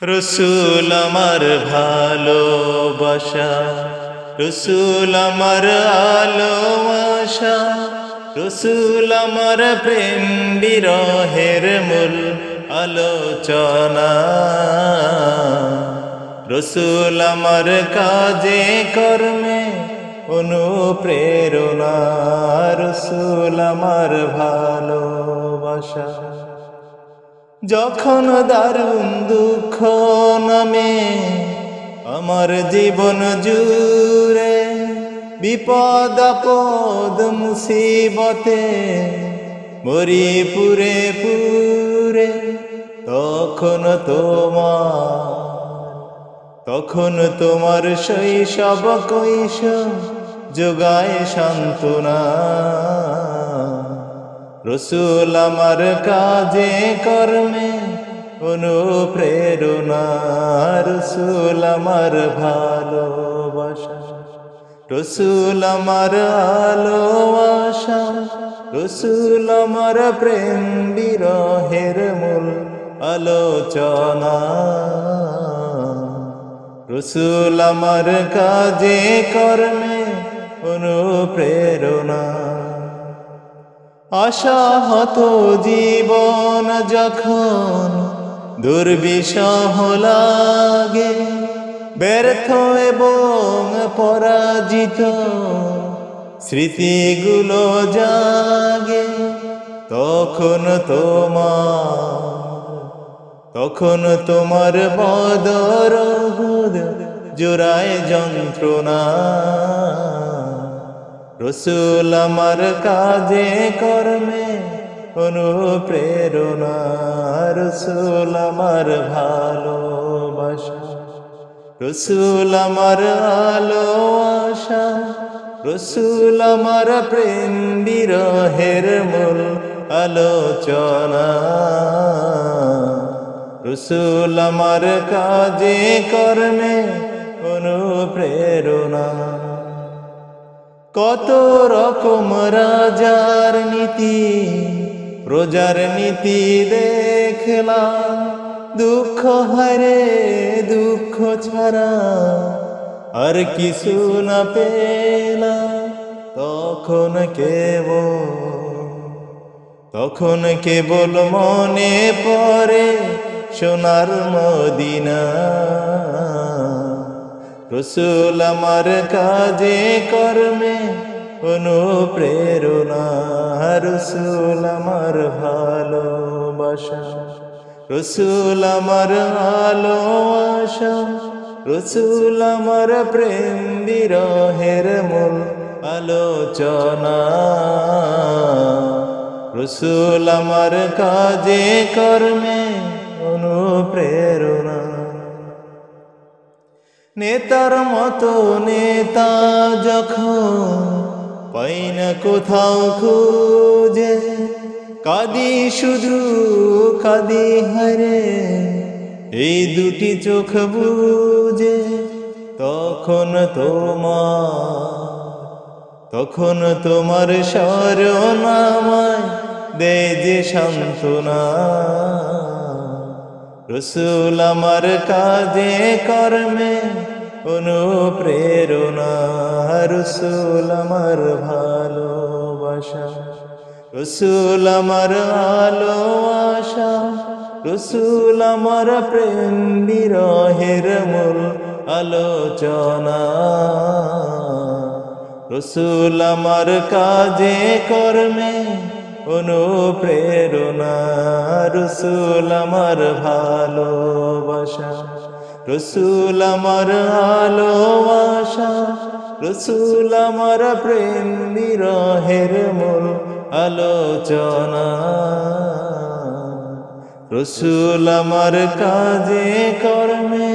রসুল আমার ভালোবাসা, রসুল আমার আলো আশা, রসুল আমার প্রেম বিরহের মূল আলোচনা। রসুল আমার কাজে কর্মে অনুপ্রেরণা, রসুল আমার ভালোবাসা। যখন দারুণ দুঃখ নামে আমার জীবন জুড়ে, বিপদ আপদ মুসিবতে মরি পুরে পুরে, তখন তোমার শৈশব কৈশোর যোগায় সান্ত্বনা। রসুল আমার কাজে কর্মে অনুপ্রেরণা, রসুল আমার ভালোবাসা, রসুল আমার আলো আশা, রসুল আমার প্রেম বিরহের মূল আলোচনা। রসুল আমার কাজে কর্মে অনুপ্রেরণা। আশাহত জীবন যখন দুর্বিষহ লাগে, ব্যর্থ এবং পরাজিত স্মৃতিগুলো জাগে, তখন তোমার বদর উহুদ জোড়ায় যন্ত্রণা। রসুল আমার কাজে কর্মে অনুপ্রেরণা, রসুল আমার ভালোবাসা, রসুল আমার আলো আশা, রসুল আমার প্রেম বিরহের মূল আলোচনা। রসুল আমার কাজে কর্মে অনুপ্রেরণা। কত রকম রাজার নীতি প্রজার নীতি দেখলাম, দুঃখ হারে দুঃখ ছাড়া আর কিছু না পেলাম। তখন কেবল মনে পড়ে সোনার মদিনা। রসুল আমার কাজে কর্মে অনুপ্রেরণা, রসুল আমার ভালোবাসা, রসুল আমার আলো আশা, রসুল আমার প্রেম বিরহের মূল আলোচনা। রসুল আমার কাজে কর্মে অনুপ্রেরণা। নেতার মতো নেতা যখন পাই না কোথাও খুঁজে, কাঁদি শুধু কাঁদি হারে এই দুটি চোখ বুঝে। তখন তোমার স্মরণ আমায় দেয় যে সান্ত্বনা। রসুল আমার কাজে কর্মে অনুপ্রেরণা, রসুল আমার ভালোবাসা, রসুল আমার আলো আশা, রসুল আমার প্রেম বিরহের মূল আলোচনা। রসুল আমার কাজে কর্মে অনুপ্রেরণা, রসুল আমার ভালোবাসা, রসুল আমার আলো আশা, রসুল আমার প্রেম বিরহের মূল আলোচনা। রসুল আমার কাজে কর্মে